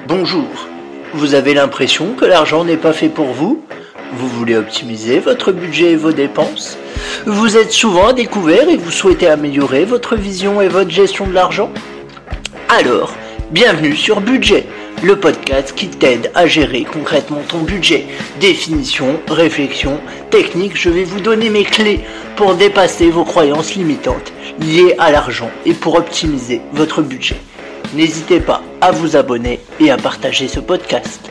Bonjour, vous avez l'impression que l'argent n'est pas fait pour vous? Vous voulez optimiser votre budget et vos dépenses? Vous êtes souvent à découvert et vous souhaitez améliorer votre vision et votre gestion de l'argent? Alors, bienvenue sur Budget, le podcast qui t'aide à gérer concrètement ton budget. Définition, réflexion, technique, je vais vous donner mes clés pour dépasser vos croyances limitantes liées à l'argent et pour optimiser votre budget. N'hésitez pas à vous abonner et à partager ce podcast.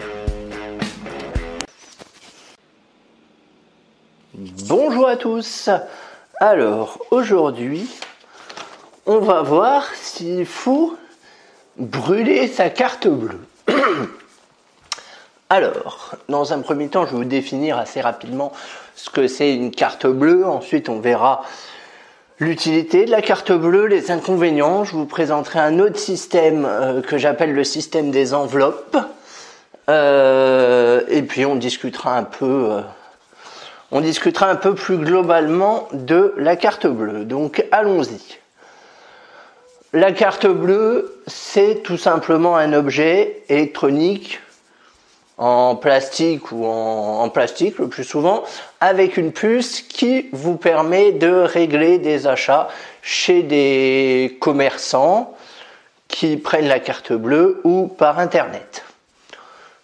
Bonjour à tous. Alors, aujourd'hui, on va voir s'il faut brûler sa carte bleue. Alors, dans un premier temps, je vais vous définir assez rapidement ce que c'est une carte bleue. Ensuite, on verra l'utilité de la carte bleue, les inconvénients. Je vous présenterai un autre système que j'appelle le système des enveloppes. Et puis, on discutera un peu plus globalement de la carte bleue. Donc, allons-y. La carte bleue, c'est tout simplement un objet électronique en plastique ou en plastique le plus souvent, avec une puce qui vous permet de régler des achats chez des commerçants qui prennent la carte bleue ou par internet.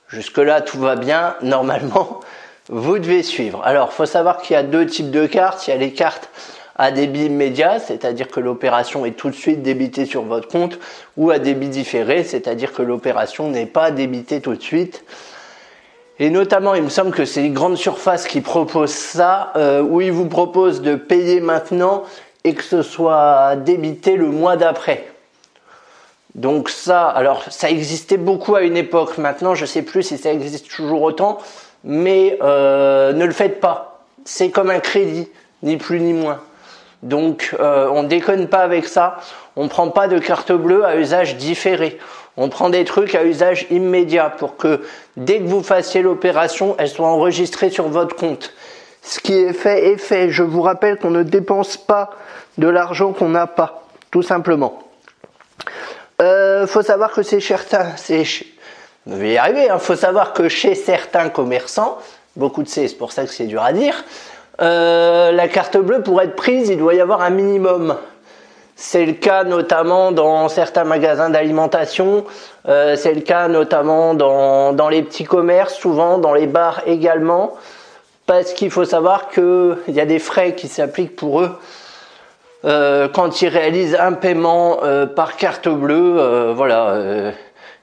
Jusque-là, tout va bien, normalement, vous devez suivre. Alors, il faut savoir qu'il y a deux types de cartes. Il y a les cartes à débit immédiat, c'est-à-dire que l'opération est tout de suite débitée sur votre compte, ou à débit différé, c'est-à-dire que l'opération n'est pas débitée tout de suite. Et notamment, il me semble que c'est les grandes surfaces qui proposent ça, où ils vous proposent de payer maintenant et que ce soit débité le mois d'après. Donc ça, alors ça existait beaucoup à une époque. Maintenant, je ne sais plus si ça existe toujours autant, mais ne le faites pas. C'est comme un crédit, ni plus ni moins. Donc, on déconne pas avec ça. On prend pas de carte bleue à usage différé. On prend des trucs à usage immédiat pour que dès que vous fassiez l'opération, elle soit enregistrée sur votre compte. Ce qui est fait est fait. Je vous rappelle qu'on ne dépense pas de l'argent qu'on n'a pas, tout simplement. Faut savoir que je vais y arriver. Faut savoir que chez certains commerçants, beaucoup de C, c'est pour ça que c'est dur à dire. La carte bleue, pour être prise, il doit y avoir un minimum. C'est le cas notamment dans certains magasins d'alimentation, c'est le cas notamment dans les petits commerces, souvent dans les bars également, parce qu'il faut savoir qu'il y a des frais qui s'appliquent pour eux quand ils réalisent un paiement par carte bleue.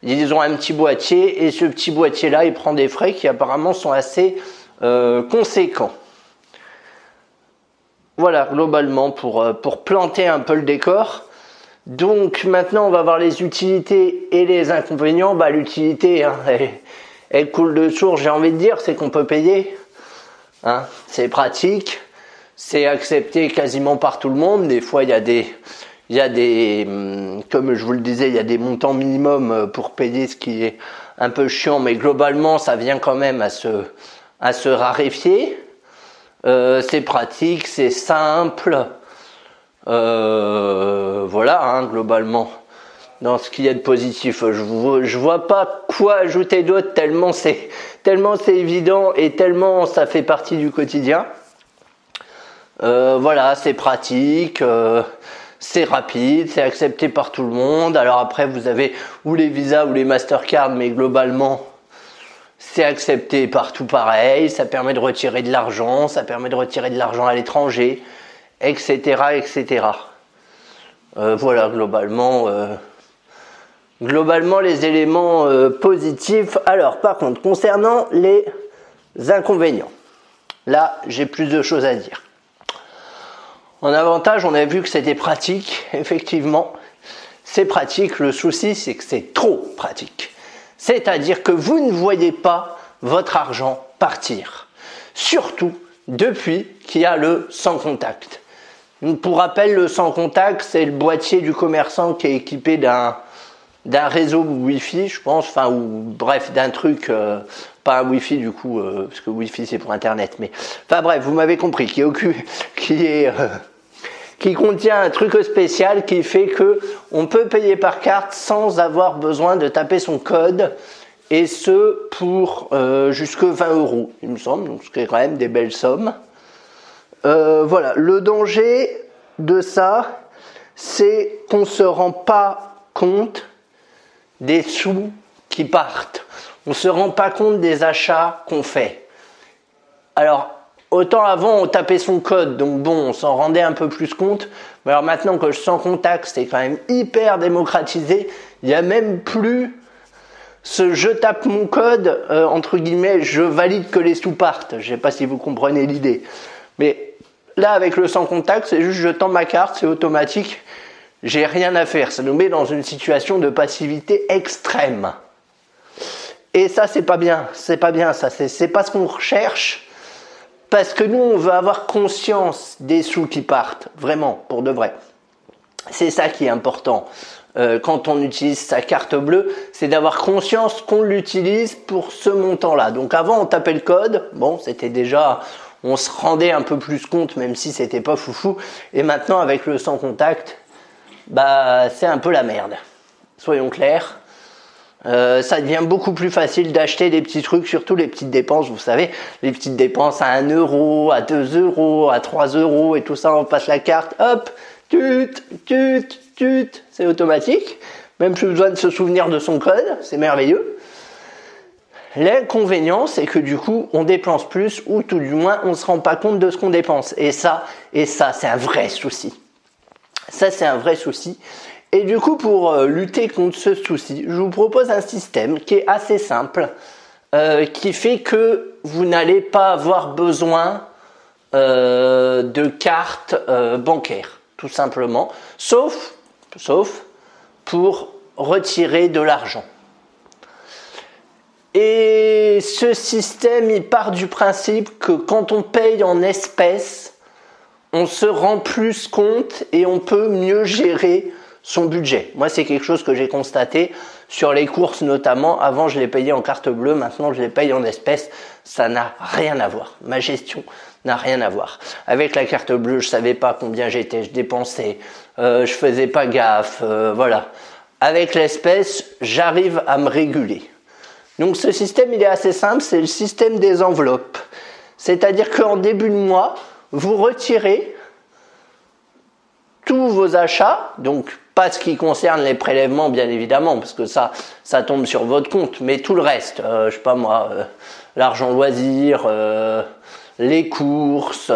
Ils ont un petit boîtier et ce petit boîtier-là, il prend des frais qui apparemment sont assez conséquents. Voilà, globalement, pour planter un peu le décor. Donc, maintenant, on va voir les utilités et les inconvénients. L'utilité, elle coule de source, j'ai envie de dire, c'est qu'on peut payer. C'est pratique. C'est accepté quasiment par tout le monde. Des fois, il y a des, comme je vous le disais, il y a des montants minimums pour payer, ce qui est un peu chiant, mais globalement, ça vient quand même à se raréfier. C'est pratique, c'est simple, globalement, dans ce qu'il y a de positif, je vois pas quoi ajouter d'autre, tellement c'est évident et tellement ça fait partie du quotidien. C'est pratique, c'est rapide, c'est accepté par tout le monde. Alors après, vous avez ou les Visa ou les Mastercard, mais globalement, c'est accepté partout pareil, ça permet de retirer de l'argent, à l'étranger, etc., etc. Globalement, les éléments positifs. Alors, par contre, concernant les inconvénients, là, j'ai plus de choses à dire. En avantage, on a vu que c'était pratique, effectivement, c'est pratique. Le souci, c'est que c'est trop pratique. C'est-à-dire que vous ne voyez pas votre argent partir. Surtout depuis qu'il y a le sans contact. Pour rappel, le sans contact, c'est le boîtier du commerçant qui est équipé d'un réseau Wi-Fi, je pense, d'un truc, pas un Wi-Fi du coup, parce que Wi-Fi c'est pour Internet, mais vous m'avez compris, qui qui contient un truc spécial qui fait que on peut payer par carte sans avoir besoin de taper son code, et ce pour jusque 20 €, il me semble, donc ce qui est quand même des belles sommes. Voilà, le danger de ça, c'est qu'on ne se rend pas compte des sous qui partent. On ne se rend pas compte des achats qu'on fait. Alors, autant avant, on tapait son code, donc bon, on s'en rendait un peu plus compte. Mais alors maintenant que le sans contact, c'est quand même hyper démocratisé, il n'y a même plus ce je tape mon code, entre guillemets, je valide que les sous partent. Je ne sais pas si vous comprenez l'idée. Mais là, avec le sans contact, c'est juste je tends ma carte, c'est automatique. J'ai rien à faire. Ça nous met dans une situation de passivité extrême. Et ça, c'est pas bien. C'est pas bien, ça. C'est pas ce qu'on recherche. Parce que nous, on veut avoir conscience des sous qui partent. Vraiment, pour de vrai. C'est ça qui est important. Quand on utilise sa carte bleue, c'est d'avoir conscience qu'on l'utilise pour ce montant-là. Donc avant, on tapait le code. Bon, c'était déjà... On se rendait un peu plus compte, même si c'était pas foufou. Et maintenant, avec le sans contact, bah, c'est un peu la merde. Soyons clairs. Ça devient beaucoup plus facile d'acheter des petits trucs, surtout les petites dépenses, vous savez, les petites dépenses à 1 €, à 2 €, à 3 € et tout ça, on passe la carte, hop, c'est automatique. Même plus besoin de se souvenir de son code, c'est merveilleux. L'inconvénient, c'est que du coup, on dépense plus, ou tout du moins, on ne se rend pas compte de ce qu'on dépense. Et ça, c'est un vrai souci. Ça, c'est un vrai souci. Et du coup, pour lutter contre ce souci, je vous propose un système qui est assez simple, qui fait que vous n'allez pas avoir besoin de carte bancaire, tout simplement, sauf pour retirer de l'argent. Et ce système, il part du principe que quand on paye en espèces, on se rend plus compte et on peut mieux gérer son budget. Moi, c'est quelque chose que j'ai constaté sur les courses notamment. Avant, je les payais en carte bleue. Maintenant, je les paye en espèces. Ça n'a rien à voir. Ma gestion n'a rien à voir. Avec la carte bleue, je savais pas combien je dépensais. Je faisais pas gaffe. Voilà. Avec l'espèce, j'arrive à me réguler. Donc, ce système, il est assez simple. C'est le système des enveloppes. C'est-à-dire qu'en début de mois, vous retirez tous vos achats, donc pas ce qui concerne les prélèvements bien évidemment, parce que ça tombe sur votre compte, mais tout le reste, je sais pas moi, l'argent loisir, les courses,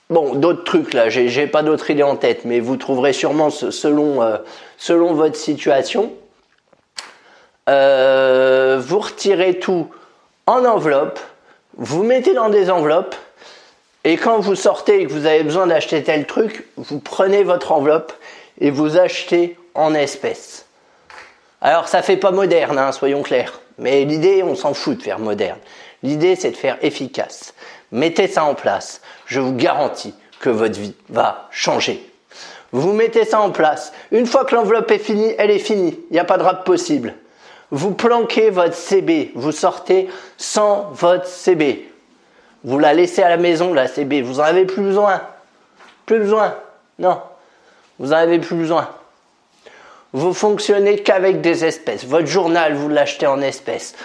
bon d'autres trucs là, j'ai pas d'autres idées en tête, mais vous trouverez sûrement selon votre situation. Vous retirez tout en enveloppe, vous mettez dans des enveloppes. Et quand vous sortez et que vous avez besoin d'acheter tel truc, vous prenez votre enveloppe et vous achetez en espèces. Alors ça fait pas moderne, hein, soyons clairs. Mais l'idée, on s'en fout de faire moderne. L'idée, c'est de faire efficace. Mettez ça en place. Je vous garantis que votre vie va changer. Vous mettez ça en place. Une fois que l'enveloppe est finie, elle est finie. Il n'y a pas de rap possible. Vous planquez votre CB. Vous sortez sans votre CB. Vous la laissez à la maison, la CB. Vous n'en avez plus besoin. Plus besoin. Non. Vous n'en avez plus besoin. Vous fonctionnez qu'avec des espèces. Votre journal, vous l'achetez en espèces.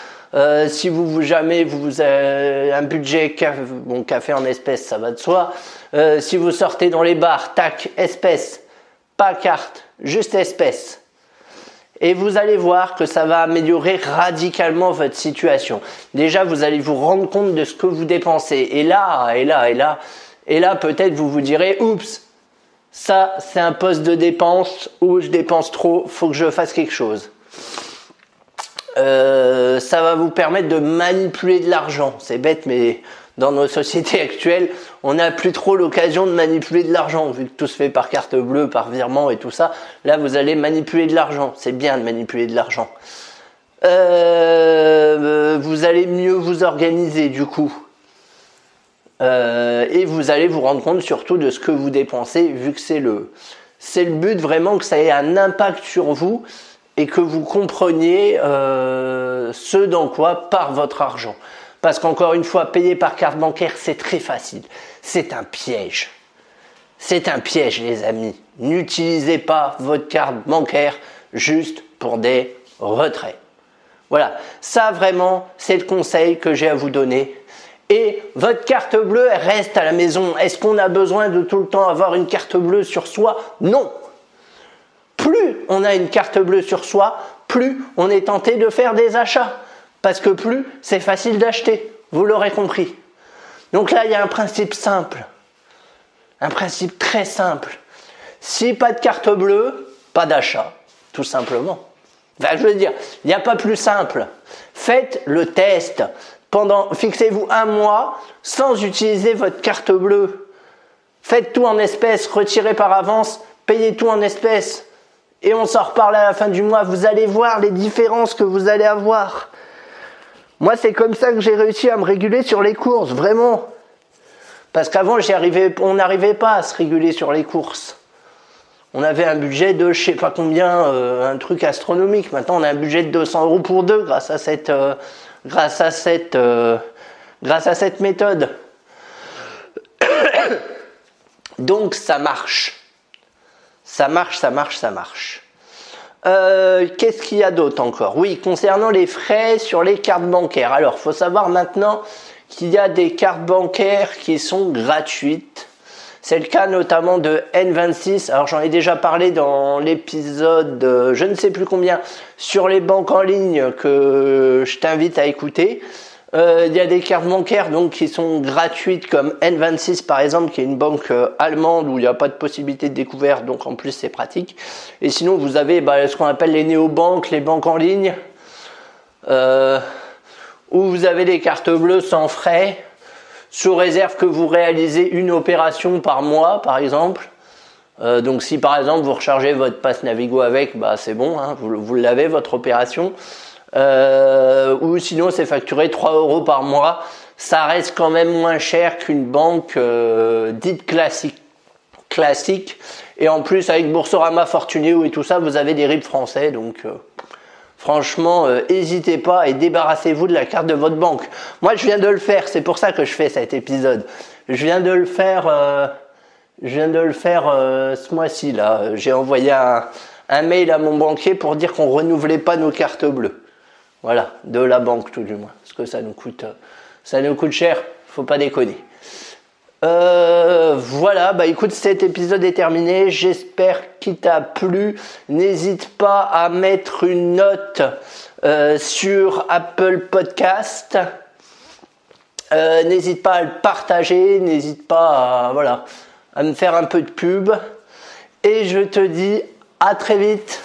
Si jamais vous avez un budget café en espèces, ça va de soi. Si vous sortez dans les bars, tac, espèces. Pas carte, juste espèces. Et vous allez voir que ça va améliorer radicalement votre situation. Déjà, vous allez vous rendre compte de ce que vous dépensez. Et là, peut-être vous vous direz, oups, ça c'est un poste de dépense où je dépense trop, faut que je fasse quelque chose. Ça va vous permettre de manipuler de l'argent. C'est bête, mais dans nos sociétés actuelles, on n'a plus trop l'occasion de manipuler de l'argent, vu que tout se fait par carte bleue, par virement et tout ça. Là, vous allez manipuler de l'argent. C'est bien de manipuler de l'argent. Vous allez mieux vous organiser, du coup. Et vous allez vous rendre compte surtout de ce que vous dépensez, vu que c'est le but vraiment que ça ait un impact sur vous et que vous compreniez ce dans quoi part votre argent. Parce qu'encore une fois, payer par carte bancaire, c'est très facile. C'est un piège. C'est un piège, les amis. N'utilisez pas votre carte bancaire juste pour des retraits. Voilà, ça vraiment, c'est le conseil que j'ai à vous donner. Et votre carte bleue, elle reste à la maison. Est-ce qu'on a besoin de tout le temps avoir une carte bleue sur soi? Non. Plus on a une carte bleue sur soi, plus on est tenté de faire des achats. Parce que plus c'est facile d'acheter. Vous l'aurez compris. Donc là, il y a un principe simple. Un principe très simple. Si pas de carte bleue, pas d'achat. Tout simplement. Enfin, je veux dire, il n'y a pas plus simple. Faites le test. Fixez-vous un mois sans utiliser votre carte bleue. Faites tout en espèces, retirez par avance, payez tout en espèces. Et on s'en reparle à la fin du mois. Vous allez voir les différences que vous allez avoir. Moi, c'est comme ça que j'ai réussi à me réguler sur les courses, vraiment. Parce qu'avant, on n'arrivait pas à se réguler sur les courses. On avait un budget de je sais pas combien, un truc astronomique. Maintenant, on a un budget de 200 € pour deux grâce à cette méthode. Donc, ça marche. Ça marche. Qu'est-ce qu'il y a d'autre encore? Oui, concernant les frais sur les cartes bancaires. Alors, il faut savoir maintenant qu'il y a des cartes bancaires qui sont gratuites. C'est le cas notamment de N26. Alors j'en ai déjà parlé dans l'épisode je ne sais plus combien sur les banques en ligne que je t'invite à écouter. Il y a des cartes bancaires donc qui sont gratuites comme N26 par exemple, qui est une banque allemande où il n'y a pas de possibilité de découvert, donc en plus c'est pratique. Et sinon vous avez ce qu'on appelle les néobanques, les banques en ligne, où vous avez des cartes bleues sans frais, sous réserve que vous réalisez une opération par mois, par exemple. Donc si par exemple vous rechargez votre pass Navigo avec, c'est bon, hein, vous l'avez votre opération. Ou sinon c'est facturé 3 € par mois. Ça reste quand même moins cher qu'une banque dite classique. Et en plus avec Boursorama, Fortunéo et tout ça, vous avez des RIB français, donc franchement, n'hésitez pas et débarrassez-vous de la carte de votre banque. Moi, je viens de le faire, c'est pour ça que je fais cet épisode. Je viens de le faire ce mois-ci là. J'ai envoyé un mail à mon banquier pour dire qu'on renouvelait pas nos cartes bleues. Voilà, de la banque tout du moins, parce que ça nous coûte cher, faut pas déconner. Voilà, écoute, cet épisode est terminé. J'espère qu'il t'a plu. N'hésite pas à mettre une note sur Apple Podcast. N'hésite pas à le partager. N'hésite pas à me faire un peu de pub. Et je te dis à très vite.